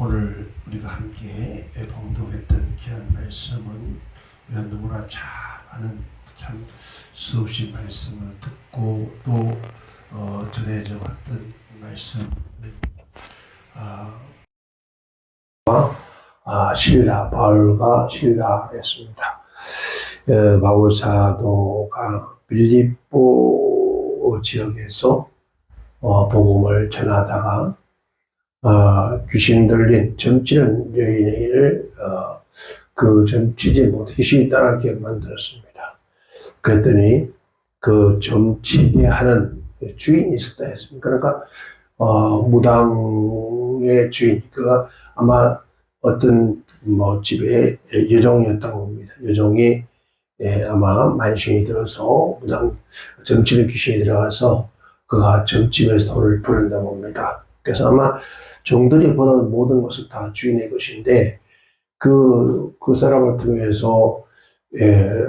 오늘 우리가 함께 봉독했던 귀한 말씀은 우리가 누구나 잘 아는 참 수없이 말씀을 듣고 또 전해져 왔던 말씀입니다. 바울과 신라였습니다. 바울 사도가 빌립보 지역에서 복음을 전하다가 귀신 들린 점치는 여인을 그 점치지 못해 귀신이 따라게 만들었습니다. 그랬더니 그 점치게 하는 주인이 있었다 했습니다. 그러니까 무당의 주인, 그가 아마 어떤 집의 여종이었다고 봅니다. 여종이 아마 만신이 들어서 무당 점치는 귀신이 들어가서 그가 점집에서 돈을 보낸다고 봅니다. 그래서 아마 종들이 보는 모든 것은 다 주인의 것인데 그 사람을 통해서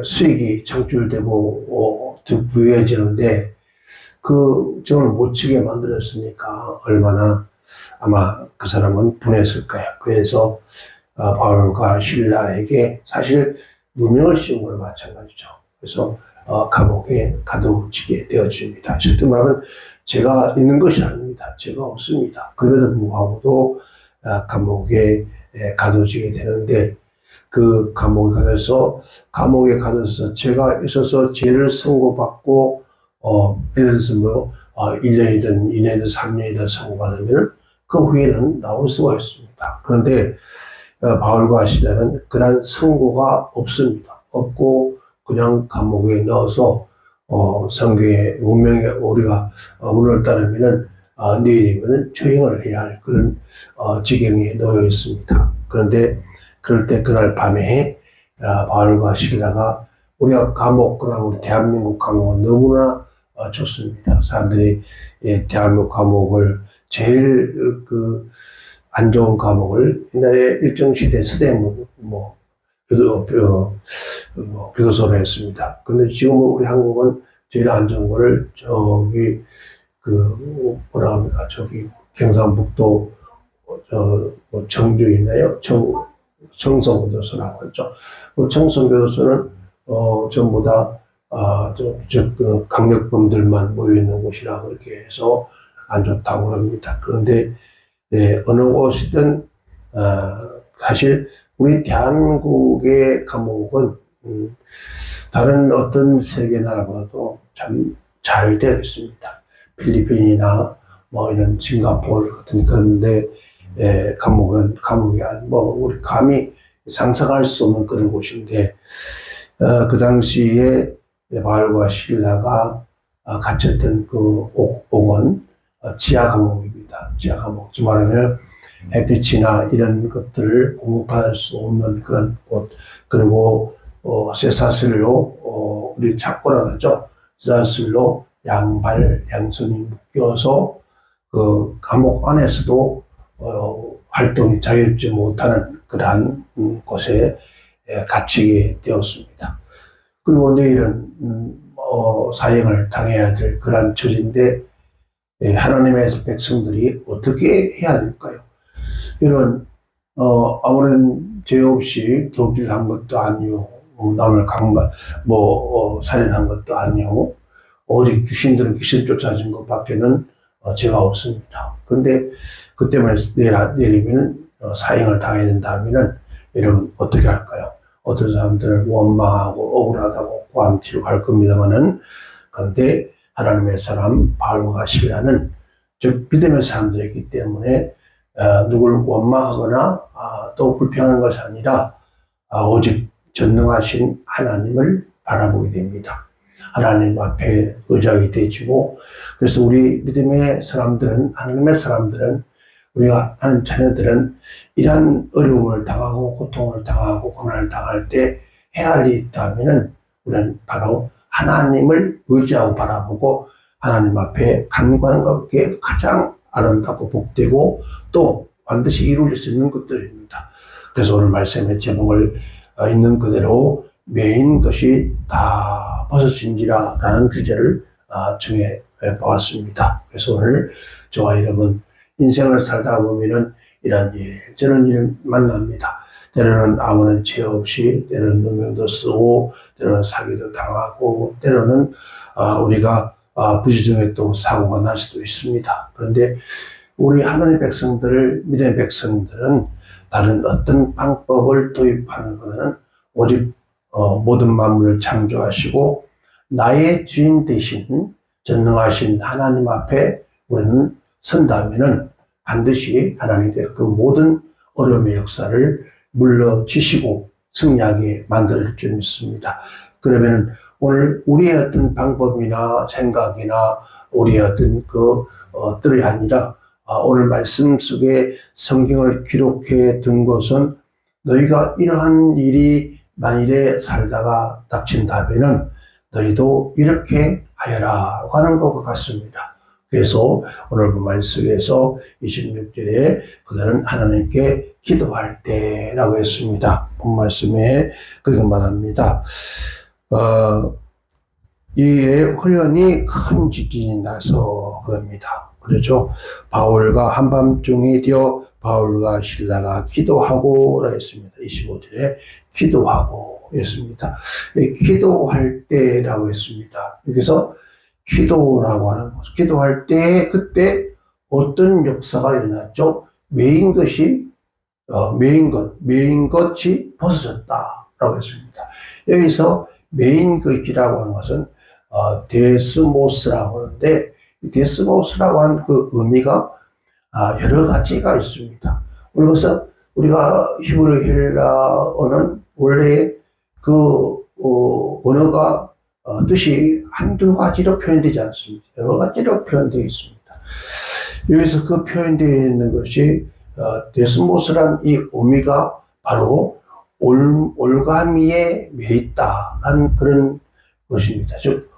수익이 창출되고 부유해지는데 그 점을 못 치게 만들었으니까 얼마나 아마 그 사람은 분했을까요? 그래서 바울과 실라에게 사실 누명을 씌운 거나 마찬가지죠. 그래서 감옥에 가두치게 되어집니다. 실제 말하면 죄가 있는 것이 아닙니다. 죄가 없습니다. 그럼에도 불구하고도 감옥에 가두치게 되는데 그 감옥에 가둬서 죄가 있어서 죄를 선고받고 예를 들어서 1년이든 2년이든 3년이든 선고받으면 그 후에는 나올 수가 있습니다. 그런데 바울과 시라는 그런 선고가 없습니다. 없고 그냥 감옥에 넣어서 성경의 운명에 우리가 문을 따르면은 내일이면은 처형을 해야 할 그런 지경에 놓여 있습니다. 그런데 그럴 때 그날 밤에 바울과 실라가 우리가 그러나 우리 대한민국 감옥은 너무나 좋습니다. 사람들이 대한민국 감옥을 제일 안 좋은 감옥을 옛날에 일정시대 서대문 교도소로 했습니다. 근데 지금은 우리 한국은 제일 안 좋은 거를 경상북도 청주에 있나요? 청송교도소라고 했죠. 청송교도소는 전부 다 강력범들만 모여있는 곳이라 그렇게 해서 안 좋다고 합니다. 그런데 어느 곳이든 사실 우리 대한민국의 감옥은 다른 어떤 세계 나라보다도 참 잘 되어 있습니다. 필리핀이나 이런 싱가포르 같은 그런데 감옥이 우리 감히 상상할 수 없는 그런 곳인데 그 당시에 바울과 실라가 갇혔던 그 옥은 지하 감옥입니다. 지하 감옥. 즉 말하면 햇빛이나 이런 것들을 공급할 수 없는 그런 곳. 그리고 쇠사슬로 우리 착고라고 하죠. 쇠사슬로 양손이 묶여서 그 감옥 안에서도 활동이 자유롭지 못하는 그러한 곳에 갇히게 되었습니다. 그리고 내일은 사형을 당해야 될 그러한 처지인데 하나님의 백성들이 어떻게 해야 될까요? 이런 아무런 죄 없이 도둑질한 것도 아니요, 남을 살인한 것도 아니요, 오직 귀신들은 귀신 쫓아진 것밖에는 죄가 없습니다. 그런데 그 때문에 내리면 사형을 당해야 된다면은 여러분 어떻게 할까요? 어떤 사람들은 원망하고 억울하다고 고함치러 갈 겁니다만은, 그런데 하나님의 사람 바울과 실라는 즉 믿음의 사람들이기 때문에 누구를 원망하거나 또 불평하는 것이 아니라 오직 전능하신 하나님을 바라보게 됩니다. 하나님 앞에 의지하게 되지고, 그래서 우리 믿음의 사람들은, 하나님의 사람들은, 우리가 하는 자녀들은 이러한 어려움을 당하고 고통을 당하고 고난을 당할 때 해야 할 일이 있다면은 우리는 바로 하나님을 의지하고 바라보고 하나님 앞에 간구하는 것게 가장 아름답고 복되고 또 반드시 이루어질 수 있는 것들입니다. 그래서 오늘 말씀의 제목을 있는 그대로 매인 것이 다 버섯인지라 라는 주제를 정해 보았습니다. 그래서 오늘 저와 여러분 인생을 살다 보면은 이런 저런 일 만납니다. 때로는 아무런 죄 없이, 때로는 누명도 쓰고, 때로는 사기도 당하고, 때로는 우리가 부지중에 또 사고가 날 수도 있습니다. 그런데 우리 하나님의 백성들, 믿음의 백성들은 다른 어떤 방법을 도입하는 것은 오직 모든 만물을 창조하시고 나의 주인 되신 전능하신 하나님 앞에 우리는 선다면은 반드시 하나님의 그 모든 어려움의 역사를 물러주시고 승리하게 만들 줄 믿습니다. 그러면은 오늘 우리의 어떤 방법이나 생각이나 우리의 어떤 뜻이 아니라 오늘 말씀 속에 성경을 기록해 둔 것은 너희가 이러한 일이 만일에 살다가 닥친다면은 너희도 이렇게 하여라 하는 것과 같습니다. 그래서 오늘 본말 속에서 26절에 그들은 하나님께 기도할 때라고 했습니다. 본 말씀에 그렇게 말합니다. 이에 후련히 큰 지진이 나서 그럽니다. 그렇죠. 바울과 한밤중에 되어 바울과 실라가 기도하고 했습니다. 25절에 기도하고 했습니다. 기도할 때라고 했습니다. 여기서 기도라고 하는 것. 기도할 때 그때 어떤 역사가 일어났죠? 메인 것이 메인 것이 벗어졌다라고 했습니다. 여기서 메인 것이라고 하는 것은 데스모스라고 하는데 데스모스라고 하는 그 의미가 여러 가지가 있습니다. 그래서 우리가 히브리 헬라어는 원래 그 언어가 뜻이 한두 가지로 표현되지 않습니다. 여러 가지로 표현되어 있습니다. 여기서 그 표현되어 있는 것이 데스모스란 이 의미가 바로 올가미에 매있다라는 그런 것입니다. 즉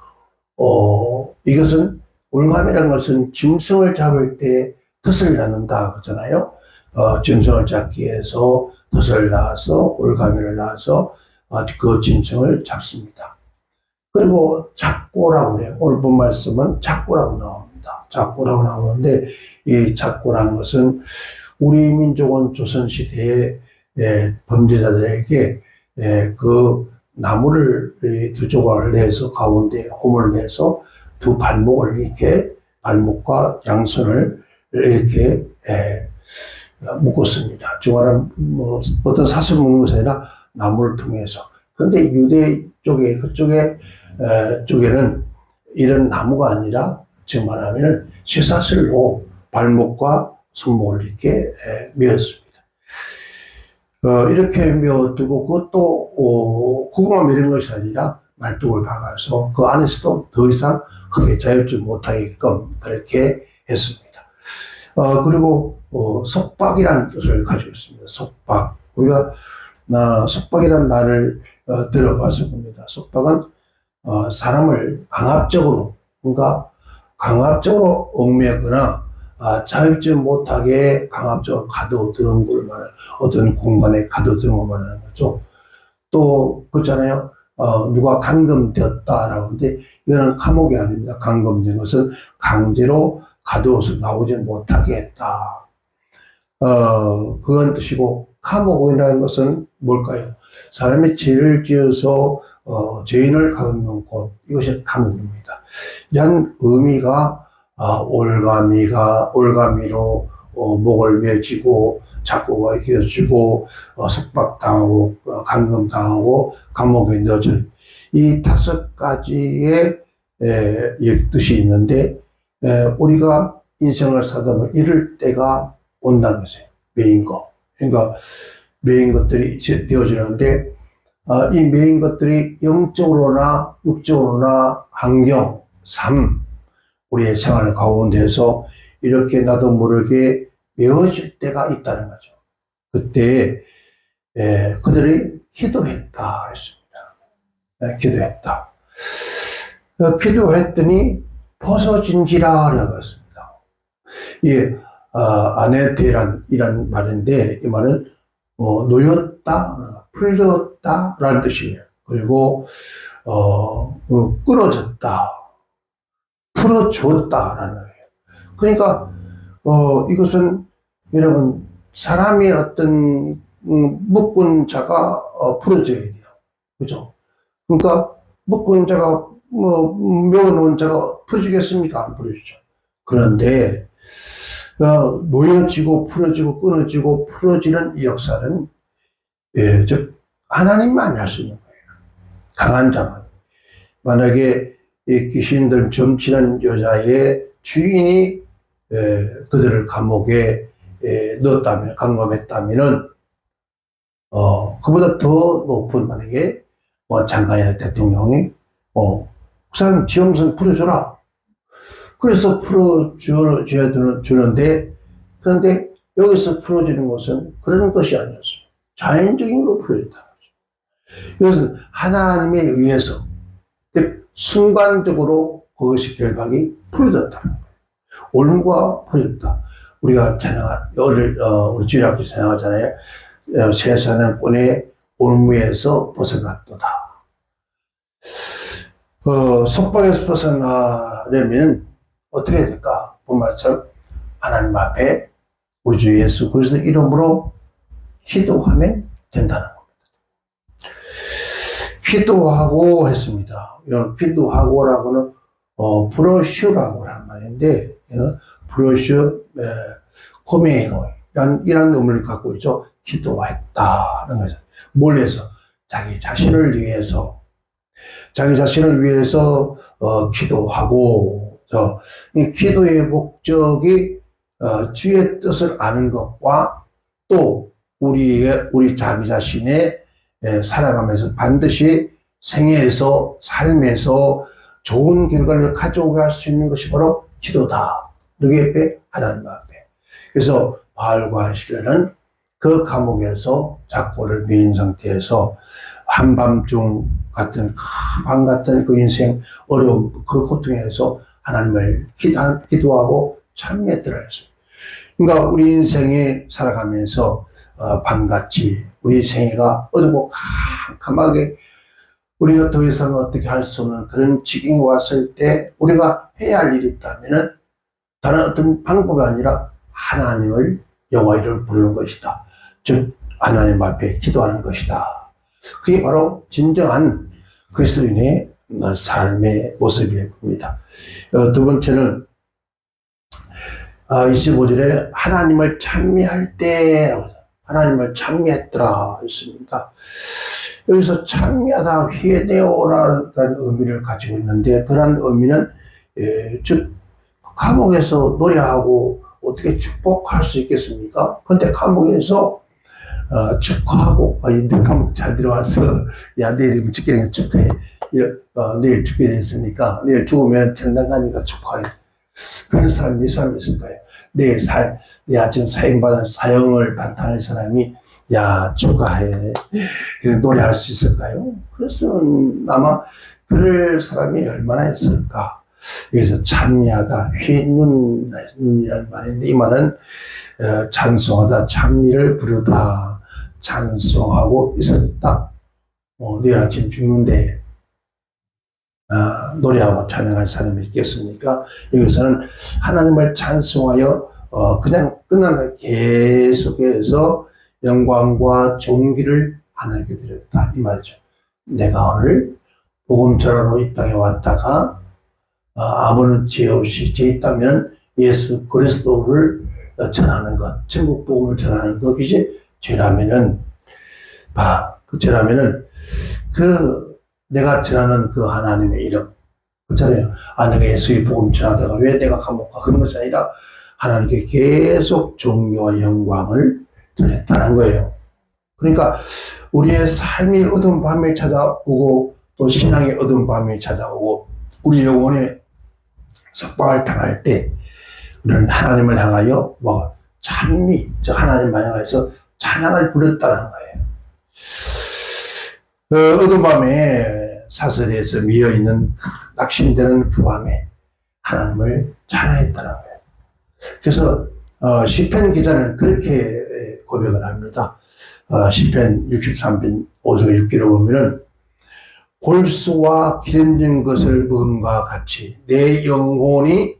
이것은 올가미라는 것은 짐승을 잡을 때 덫을 낳는다 그러잖아요. 짐승을 잡기 위해서 덫을 낳아서 올가미를 낳아서 그 짐승을 잡습니다. 그리고 작고라고 해요. 오늘 본 말씀은 작고라고 나옵니다. 작고라고 나오는데 이 작고라는 것은 우리 민족은 조선시대에 범죄자들에게 그 나무를 두 조각을 내서 가운데 홈을 내서 두 발목을 이렇게 발목과 양손을 이렇게 묶었습니다. 중화는 뭐 어떤 사슬 묶는 것이 아니라 나무를 통해서. 그런데 유대 쪽에 쪽에는 이런 나무가 아니라 지금 말하면은 쇠사슬로 발목과 손목을 이렇게 메었습니다. 이렇게 메어두고 그것도 그것만 메는 것이 아니라 말뚝을 박아서 그 안에서도 더 이상 크게 자유지 못하게끔 그렇게 했습니다. 그리고 속박이라는 뜻을 가지고 있습니다. 속박. 우리가 속박이라는 말을 들어봐서 봅니다. 속박은 사람을 강압적으로 얽매거나 자유지 못하게 강압적으로 가둬두는 걸 말하는 어떤 공간에 가둬두는 걸 말하는 거죠. 또 그렇잖아요. 누가 감금되었다라고 하는데 이거는 감옥이 아닙니다. 감금된 것은 강제로 가두어서 나오지 못하게 했다. 그건 뜻이고 감옥이라는 것은 뭘까요? 사람이 죄를 지어서 죄인을 가두는 곳, 이것이 감옥입니다. 이런 의미가 올가미로 목을 매지고 작고가 이겨지고 속박당하고 감금당하고 감옥에 넣어진 이 5가지의 뜻이 있는데 우리가 인생을 살다 보면 이럴 때가 온다는 것이에요. 메인 거. 그러니까 메인 것들이 되어지는데 이 메인 것들이 영적으로나 육적으로나 환경, 삶, 우리의 생활 가운데서 이렇게 나도 모르게 메어질 때가 있다는 거죠. 그때 그들이 기도했다 했습니다. 기도했다. 기도했더니 벗어진지라 라고 했습니다. 이 아네테란이란 말인데 이 말은 놓였다, 풀렸다 라는 뜻이에요. 그리고 끊어졌다, 풀어줬다라는 거예요. 그러니까 이것은 여러분 사람이 어떤 묶은 자가 풀어져야 돼요. 그죠? 그러니까 묶은 자가 메어놓은 자가 풀어지겠습니까? 안 풀어지죠. 그런데 놓여지고 풀어지고 끊어지고 풀어지는 이 역사는 즉 하나님만 할 수 있는 거예요. 강한 자만. 만약에 이 귀신들 점치는 여자의 주인이 그들을 감옥에 넣었다면, 감금했다면은 그보다 더 높은 만약에 장관이나 대통령이 그 사람 지엄선 풀어줘라. 그래서 풀어줘야 주는데, 그런데 여기서 풀어지는 것은 그런 것이 아니었어요. 자연적인 걸로 풀어졌다는 거죠. 이것은 하나님에 의해서 순간적으로 그것이 결박이 풀어졌다는 거예요. 올무가 풀어졌다. 우리가 우리 주일학교 찬양하잖아요. 새 사냥꾼의 올무에서 벗어났도다. 속박에서 벗어나려면 어떻게 해야 될까? 본말처럼 하나님 앞에 우리 주 예수 그리스도 이름으로 기도하면 된다는 겁니다. 기도하고 했습니다. 기도하고라고는 브로슈라고 하는 말인데, 브로슈 코메이노 이런 의미를 갖고 있죠. 기도했다는 거죠. 뭘 위해서? 자기 자신을 위해서 기도하고, 이 기도의 목적이 주의 뜻을 아는 것과 또 우리 자기 자신의 살아가면서 반드시 생애에서 삶에서 좋은 결과를 가져갈 수 있는 것이 바로 기도다. 누구 앞에? 하나님 앞에. 그래서 바알과 시라는 그 감옥에서 작고를 메인 상태에서 한밤중 같은 밤 같은 그 인생 어려움 그 고통에서 하나님을 기도하고 찬미했더라 했어요. 그러니까 우리 인생에 살아가면서 밤같이 우리 생애가 어둡고 캄캄하게 우리가 더 이상 어떻게 할 수 없는 그런 지경에 왔을 때 우리가 해야 할 일이 있다면은 다른 어떤 방법이 아니라 하나님을 여호와 이름을 부르는 것이다. 즉 하나님 앞에 기도하는 것이다. 그게 바로 진정한 그리스도인의 삶의 모습입니다. 두 번째는 25절에 하나님을 찬미할 때 하나님을 찬미했더라 했습니다. 여기서 찬미하다 히에네오라는 의미를 가지고 있는데 그런 의미는 즉 감옥에서 노래하고 어떻게 축복할 수 있겠습니까? 그런데 감옥에서 축하하고 감옥 잘 들어와서 야 내일 죽게 축하해. 내일 죽게 됐으니까 내일 죽으면 천당 가니까 축하해. 그런 사람이 몇 사람 있을까요? 내일 지금 사형받은 사형을 반탄할 사람이 야 축하해. 노래할 수 있을까요? 그래서 아마 그럴 사람이 얼마나 있을까? 여기서 찬미하다 휘눈이라는 말인데 이 말은 찬송하다 찬미를 부르다 찬송하고 있었다. 내일 아침 죽는데 노래하고 찬양할 사람이 있겠습니까? 여기서는 하나님을 찬송하여 그냥 끝나는 계속해서 영광과 존귀를 하나님께 드렸다 이 말이죠. 내가 오늘 복음 전하러 이 땅에 왔다가 아무런 죄 없이 죄 있다면 예수 그리스도를 전하는 것, 천국 복음을 전하는 것, 이제 죄라면은 내가 전하는 그 하나님의 이름 그렇잖아요. 내가 예수의 복음 전하다가 왜 내가 감옥 가 그런 것이 아니라 하나님께 계속 존귀와 영광을 전했다는 거예요. 그러니까 우리의 삶이 어두운 밤에 찾아오고 또 신앙의 어두운 밤에 찾아오고 우리 영혼의 석방을 당할 때 우리는 하나님을 향하여 찬미, 즉 하나님을 향해서 찬양을 부렸다는 거예요. 어두운 밤에 사슬에서 미어있는 낙심되는 그 밤에 하나님을 찬양했다는 거예요. 그래서 시편 기자는 그렇게 고백을 합니다. 시편 63편 5절 6절을 보면은 골수와 기름진 것을 먹음과 같이 내 영혼이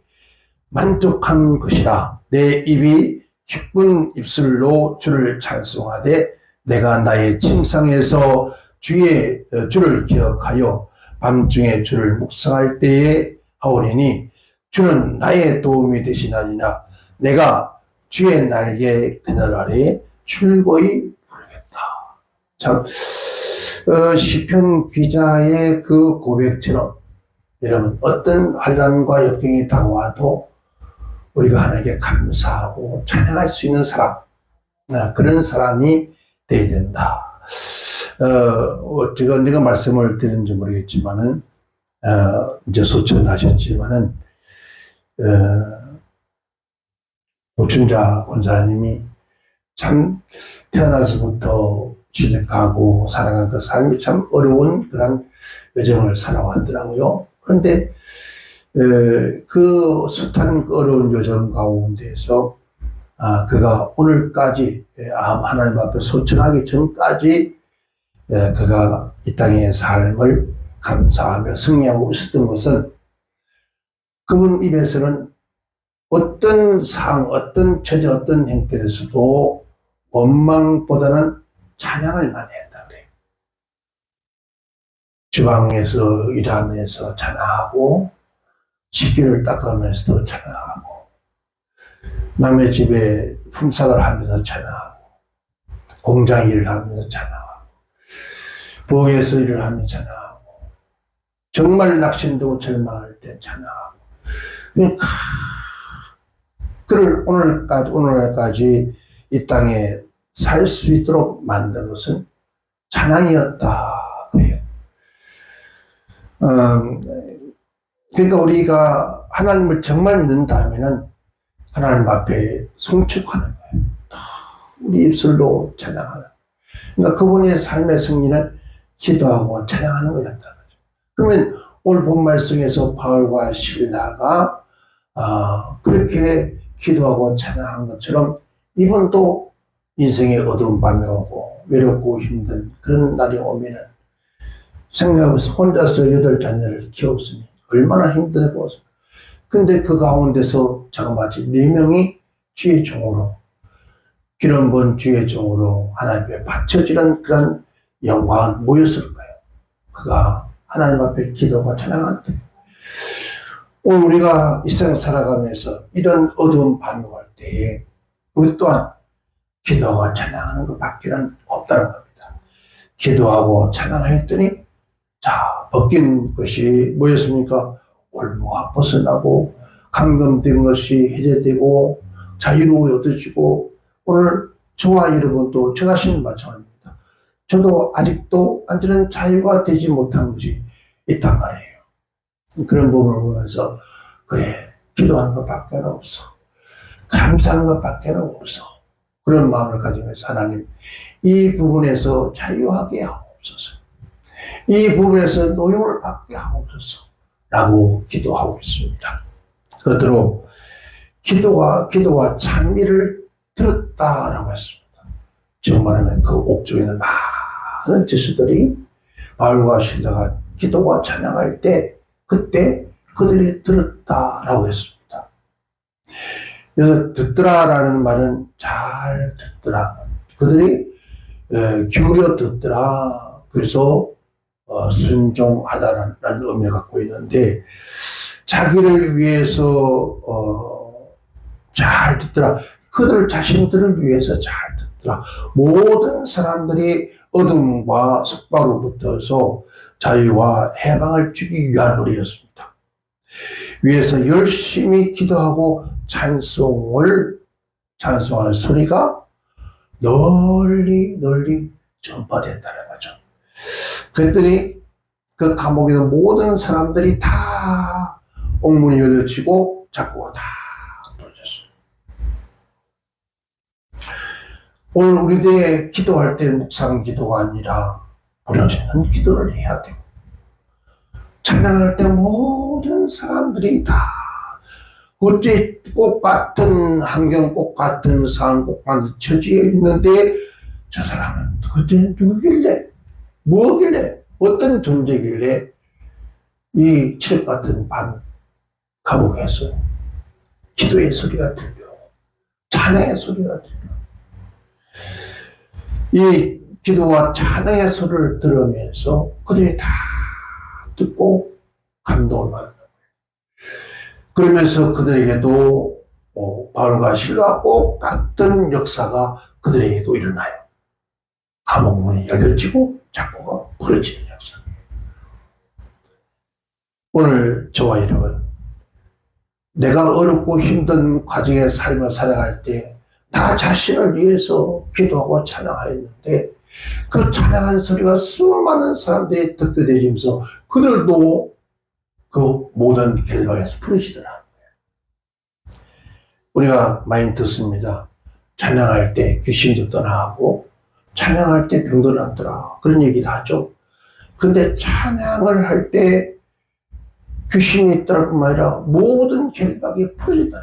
만족한 것이라 내 입이 기쁜 입술로 주를 찬송하되 내가 나의 침상에서 주를 기억하여 밤중에 주를 묵상할 때에 하오리니 주는 나의 도움이 되시나니나 내가 주의 날개 그늘 아래에 즐거이 부르겠다. 참 시편 기자의 그 고백처럼 여러분 어떤 환난과 역경이 다가와도 우리가 하나님께 감사하고 찬양할 수 있는 사람, 그런 사람이 되어야 된다. 제가 언젠가 말씀을 드렸는지 모르겠지만은 이제 소천하셨지만은 오춘자 권사님이 참 태어나서부터 취직하고 살아간 그 삶이 참 어려운 그런 여정을 살아왔더라고요. 그런데 그 숱한 어려운 여정 가운데서 그가 오늘까지 하나님 앞에 소천하기 전까지 그가 이 땅의 삶을 감사하며 승리하고 있었던 것은 그분 입에서는 어떤 상황, 어떤 처지, 어떤 형편에서도 원망보다는 찬양을 많이 했다 그래요. 주방에서 일하면서 찬양하고 식기를 닦으면서도 찬양하고 남의 집에 품삯을 하면서 찬양하고 공장 일을 하면서 찬양하고 부엌에서 일을 하면서 찬양하고 정말 낙심되고 절망할 때 찬양하고 그를 오늘날까지 이 땅에 살 수 있도록 만든 것은 찬양이었다 그래요. 그러니까 우리가 하나님을 정말 믿는다면은 하나님 앞에 송축하는 거예요. 우리 입술로 찬양하는. 그러니까 그분의 삶의 승리는 기도하고 찬양하는 거였다는 거죠. 그러면 오늘 본 말씀에서 바울과 실라가 그렇게 기도하고 찬양한 것처럼 이분도 인생의 어두운 밤이 오고 외롭고 힘든 그런 날이 오면은 생각해보세요. 혼자서 8 자녀를 키웠으니 얼마나 힘들고. 근데 그 가운데서 자그마치 4명이 주의 종으로 기름 부은 주의 종으로 하나님 앞에 바쳐지는 그런 영광은 뭐였을 까요? 그가 하나님 앞에 기도가 찬양한 때. 오늘 우리가 이 세상 살아가면서 이런 어두운 밤이 올 때에 우리 또한 기도하고 찬양하는 것밖에는 없다는 겁니다. 기도하고 찬양했더니 벗긴 것이 뭐였습니까? 올무가 벗어나고 감금된 것이 해제되고 자유로 얻어지고 오늘 저와 여러분도 저 자신은 마찬가지입니다. 저도 아직도 완전한 자유가 되지 못한 것이 있단 말이에요. 그런 부분을 보면서 그래 기도하는 것밖에 없어. 감사하는 것밖에 없어. 그런 마음을 가지면서 하나님 이 부분에서 자유하게 하옵소서. 이 부분에서 노용을 받게 하옵소서 라고 기도하고 있습니다. 그대로 기도와 찬미를 들었다라고 했습니다. 즉 말하면 그 옥중에는 많은 지수들이 바울과 실라가 기도와 찬양할 때 그때 그들이 들었다라고 했습니다. 그래서 듣더라라는 말은 잘 듣더라. 그들이 기울여 듣더라. 그래서 순종하다라는 의미를 갖고 있는데 자기를 위해서 잘 듣더라. 그들 자신들을 위해서 잘 듣더라. 모든 사람들이 어둠과 속박으로부터서 자유와 해방을 주기 위한 노래였습니다. 위에서 열심히 기도하고 찬송한 소리가 널리 전파됐다는 거죠. 그랬더니 그 감옥에 있는 모든 사람들이 다 옥문이 열려지고 자꾸가 다 부러졌어요. 오늘 우리들의 기도할 때 묵상 기도가 아니라 부러지는 기도를 해야 되고 찬양할 때 모든 사람들이 다 어째 꽃 같은 환경, 꽃 같은 상황, 꽃 같은 처지에 있는데 저 사람은 도대체 누구길래 뭐길래 어떤 존재길래 이 칠흑 같은 밤 감옥에서 기도의 소리가 들려 찬양의 소리가 들려. 이 기도와 찬양의 소리를 들으면서 그들이 다 듣고 감동을 받는 거예요. 그러면서 그들에게도 바울과 실로와 꼭 같은 역사가 그들에게도 일어나요. 감옥문이 열려지고 작고가 풀어지는 역사. 오늘 저와 여러분, 내가 어렵고 힘든 과정의 삶을 살아갈 때 나 자신을 위해서 기도하고 찬양하였는데 그 찬양한 소리가 수많은 사람들이 듣게 되면서 그들도 그 모든 결박에서 풀어지더라고요. 우리가 많이 듣습니다. 찬양할 때 귀신도 떠나고 찬양할 때 병도 낫더라, 그런 얘기를 하죠. 근데 찬양을 할 때 귀신이 있다는 뿐만 아니라 모든 결박이 풀어지더라.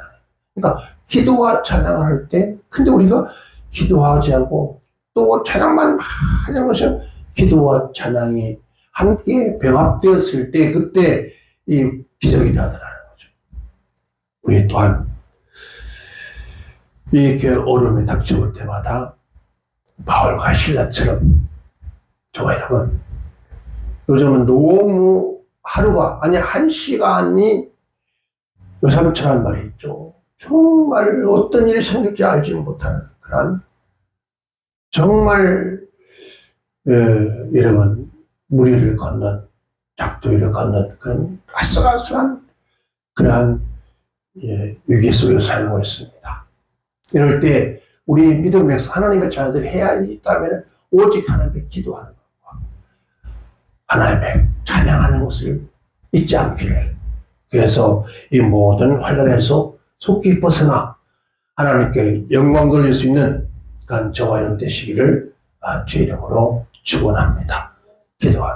그러니까 기도와 찬양을 할 때, 근데 우리가 기도하지 않고 또 찬양만 하는 것은 기도와 찬양이 함께 병합되었을 때 그때 이 기적이 일어나더라는 거죠. 우리 또한 이렇게 어려움이 닥쳐올 때마다 바울과 실라처럼, 저와 여러분, 요즘은 너무 하루가 아니 한 시간이 요삼처럼 말이 있죠. 정말 어떤 일이 생길지 알지 못하는 그런, 정말 여러분 무리를 걷는, 작두리를 걷는 그런 아슬아슬한 그러한 위기 속에 살고 있습니다. 이럴 때 우리 믿음에서 하나님의 자녀들이 해야 할 일이 있다면 오직 하나님께 기도하는 것과 하나님의 찬양하는 것을 잊지 않기를. 그래서 이 모든 환란에서 속히 벗어나 하나님께 영광 돌릴 수 있는 그런 저와 여러분 되시기를 주의 이름으로 축원합니다. 기도하겠습니다.